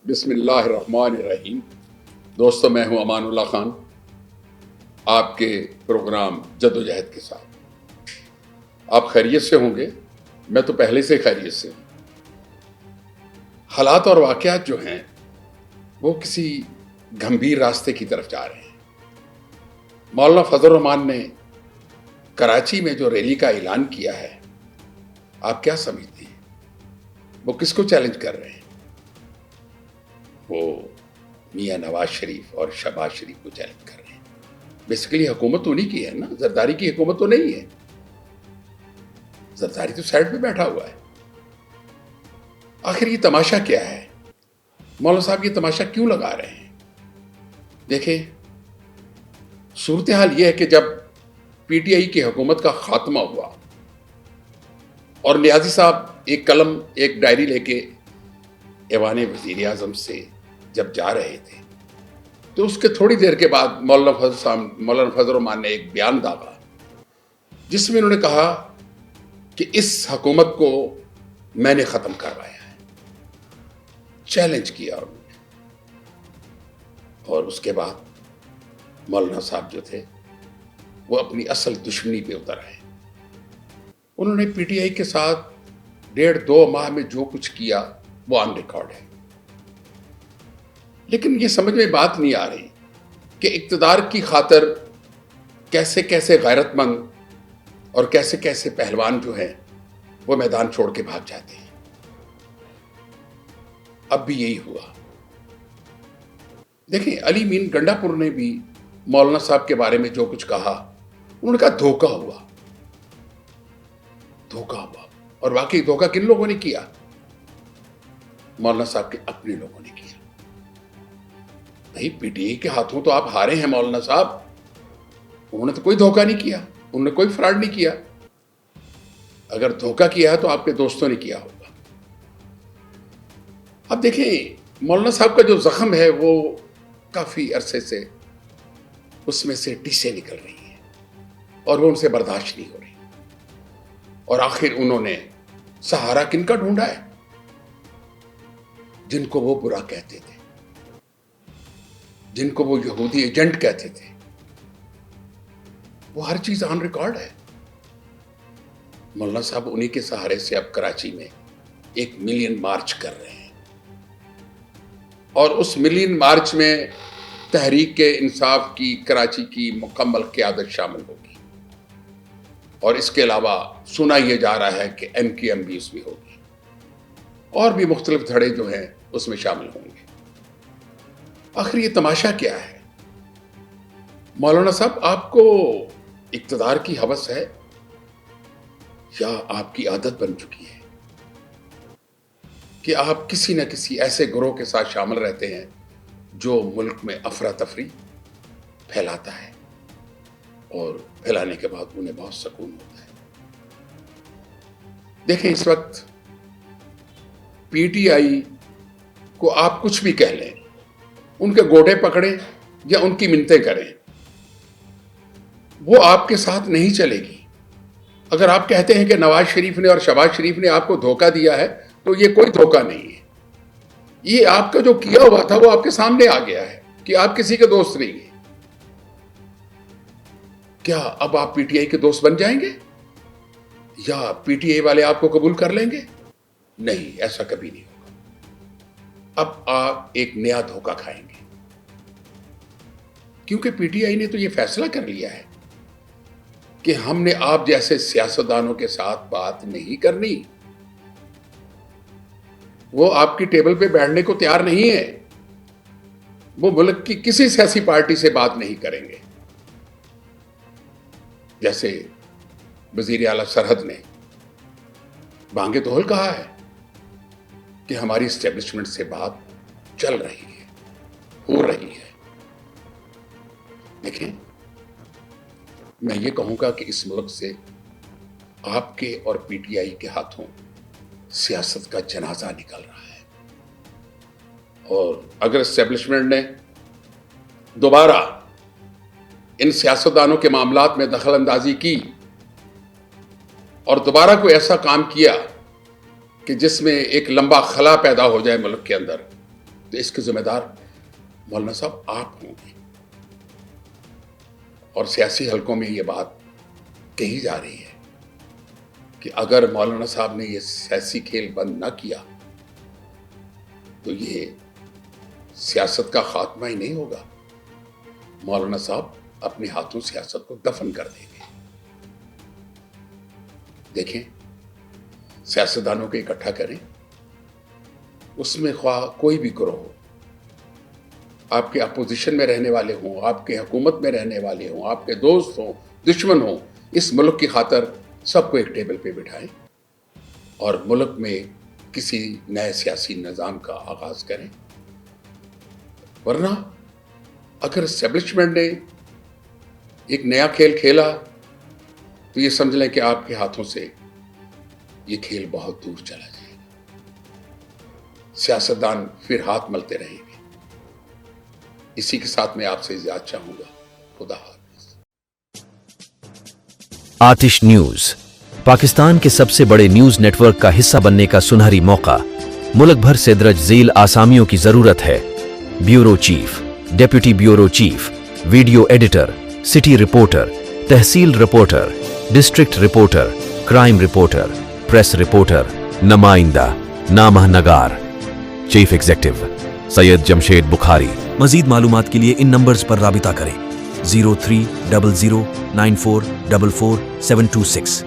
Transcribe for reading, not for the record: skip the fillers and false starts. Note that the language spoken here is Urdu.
بسم اللہ الرحمن الرحیم. دوستو، میں ہوں امان اللہ خان، آپ کے پروگرام جدوجہد کے ساتھ. آپ خیریت سے ہوں گے، میں تو پہلے سے خیریت سے ہوں. حالات اور واقعات جو ہیں وہ کسی گھمبیر راستے کی طرف جا رہے ہیں. مولانا فضل الرحمان نے کراچی میں جو ریلی کا اعلان کیا ہے، آپ کیا سمجھتے ہیں؟ وہ کس کو چیلنج کر رہے ہیں؟ وہ میاں نواز شریف اور شہباز شریف کو چیلنج کر رہے ہیں. بیسیکلی حکومت تو انہی کی ہے نا، زرداری کی حکومت تو نہیں ہے. زرداری تو سائڈ پہ بیٹھا ہوا ہے. آخر یہ تماشا کیا ہے؟ مولانا صاحب یہ تماشا کیوں لگا رہے ہیں؟ دیکھیں، صورتحال یہ ہے کہ جب پی ٹی آئی کی حکومت کا خاتمہ ہوا اور نیازی صاحب ایک قلم ایک ڈائری لے کے ایوان وزیر اعظم سے جب جا رہے تھے، تو اس کے تھوڑی دیر کے بعد مولانا فضل الرحمان نے ایک بیان داغا جس میں انہوں نے کہا کہ اس حکومت کو میں نے ختم کروایا ہے. چیلنج کیا انہوں نے. اور اس کے بعد مولانا صاحب جو تھے وہ اپنی اصل دشمنی پہ اتر آئے. انہوں نے پی ٹی آئی کے ساتھ 1.5-2 ماہ میں جو کچھ کیا وہ آن ریکارڈ ہے. لیکن یہ سمجھ میں بات نہیں آ رہی کہ اقتدار کی خاطر کیسے کیسے غیرت مند اور کیسے کیسے پہلوان جو ہیں وہ میدان چھوڑ کے بھاگ جاتے ہیں. اب بھی یہی ہوا. دیکھیں، علی مین گنڈا پور نے بھی مولانا صاحب کے بارے میں جو کچھ کہا، انہوں نے کہا دھوکہ ہوا. اور واقعی دھوکہ کن لوگوں نے کیا؟ مولانا صاحب کے اپنے لوگوں نے کیا. بھائی، پی ٹی آئی کے ہاتھوں تو آپ ہارے ہیں مولانا صاحب. انہوں نے تو کوئی دھوکہ نہیں کیا، انہوں نے کوئی فراڈ نہیں کیا. اگر دھوکہ کیا ہے تو آپ کے دوستوں نے کیا ہوگا. اب دیکھیں، مولانا صاحب کا جو زخم ہے وہ کافی عرصے سے اس میں سے ٹیسیں نکل رہی ہیں اور وہ ان سے برداشت نہیں ہو رہی. اور آخر انہوں نے سہارا کن کا ڈھونڈا ہے؟ جن کو وہ برا کہتے تھے، جن کو وہ یہودی ایجنٹ کہتے تھے. وہ ہر چیز آن ریکارڈ ہے. مولانا صاحب انہی کے سہارے سے اب کراچی میں 1 ملین مارچ کر رہے ہیں. اور اس ملین مارچ میں تحریک انصاف کی کراچی کی مکمل قیادت شامل ہوگی. اور اس کے علاوہ سنا یہ جا رہا ہے کہ ایم کی ایم بھی اس میں ہوگی، اور بھی مختلف دھڑے جو ہیں اس میں شامل ہوں گے. آخر یہ تماشا کیا ہے؟ مولانا صاحب، آپ کو اقتدار کی ہوس ہے یا آپ کی عادت بن چکی ہے کہ آپ کسی نہ کسی ایسے گروہ کے ساتھ شامل رہتے ہیں جو ملک میں افراتفری پھیلاتا ہے اور پھیلانے کے بعد انہیں بہت سکون ہوتا ہے. دیکھیں، اس وقت پی ٹی آئی کو آپ کچھ بھی کہہ لیں، ان کے گوٹے پکڑیں یا ان کی منتیں کریں، وہ آپ کے ساتھ نہیں چلے گی. اگر آپ کہتے ہیں کہ نواز شریف نے اور شہباز شریف نے آپ کو دھوکہ دیا ہے، تو یہ کوئی دھوکہ نہیں ہے. یہ آپ کا جو کیا ہوا تھا وہ آپ کے سامنے آ گیا ہے کہ آپ کسی کے دوست نہیں ہیں. کیا اب آپ پی ٹی آئی کے دوست بن جائیں گے یا پی ٹی آئی والے آپ کو قبول کر لیں گے؟ نہیں، ایسا کبھی نہیں ہوگا. اب آپ ایک نیا دھوکہ کھائیں گے، کیونکہ پی ٹی آئی نے تو یہ فیصلہ کر لیا ہے کہ ہم نے آپ جیسے سیاستدانوں کے ساتھ بات نہیں کرنی. وہ آپ کی ٹیبل پہ بیٹھنے کو تیار نہیں ہے. وہ ملک کی کسی سیاسی پارٹی سے بات نہیں کریں گے. جیسے وزیر اعلیٰ سرحد نے بانگے دہل کہا ہے کہ ہماری اسٹیبلشمنٹ سے بات چل رہی ہے، ہو رہی ہے. دیکھیں، میں یہ کہوں گا کہ اس ملک سے آپ کے اور پی ٹی آئی کے ہاتھوں سیاست کا جنازہ نکل رہا ہے. اور اگر اسٹیبلشمنٹ نے دوبارہ ان سیاستدانوں کے معاملات میں دخل اندازی کی اور دوبارہ کوئی ایسا کام کیا کہ جس میں ایک لمبا خلا پیدا ہو جائے ملک کے اندر، تو اس کے ذمہ دار مولانا صاحب آپ ہوں گے. اور سیاسی حلقوں میں یہ بات کہی جا رہی ہے کہ اگر مولانا صاحب نے یہ سیاسی کھیل بند نہ کیا تو یہ سیاست کا خاتمہ ہی نہیں ہوگا. مولانا صاحب اپنے ہاتھوں سیاست کو دفن کر دیں گے. دیکھیں سیاستدانوں کو اکٹھا کریں, اس میں خواہ کوئی بھی گروہ ہو, آپ کے اپوزیشن میں رہنے والے ہوں, آپ کے حکومت میں رہنے والے ہوں, آپ کے دوست ہوں, دشمن ہوں, اس ملک کی خاطر سب کو ایک ٹیبل پہ بٹھائیں اور ملک میں کسی نئے سیاسی نظام کا آغاز کریں. ورنہ اگر اسٹیبلشمنٹ نے ایک نیا کھیل کھیلا تو یہ سمجھ لیں کہ آپ کے ہاتھوں سے یہ کھیل بہت دور چلا جائے گا. سیاستدان پھر ہاتھ ملتے رہیں گے. اسی کے ساتھ میں آپ سے اجازت چاہوں گا. خدا حافظ. آتش نیوز پاکستان کے سب سے بڑے نیوز نیٹ ورک کا حصہ بننے کا سنہری موقع. ملک بھر سے درج ذیل آسامیوں کی ضرورت ہے. Bureau chief, deputy bureau chief, video editor, city reporter, تحصیل reporter, district reporter, crime reporter, press reporter, نمائندہ, نامہ نگار. Chief executive Syed Jamshed Bukhari. مزید معلومات کے لیے ان نمبرز پر رابطہ کریں. 030094444726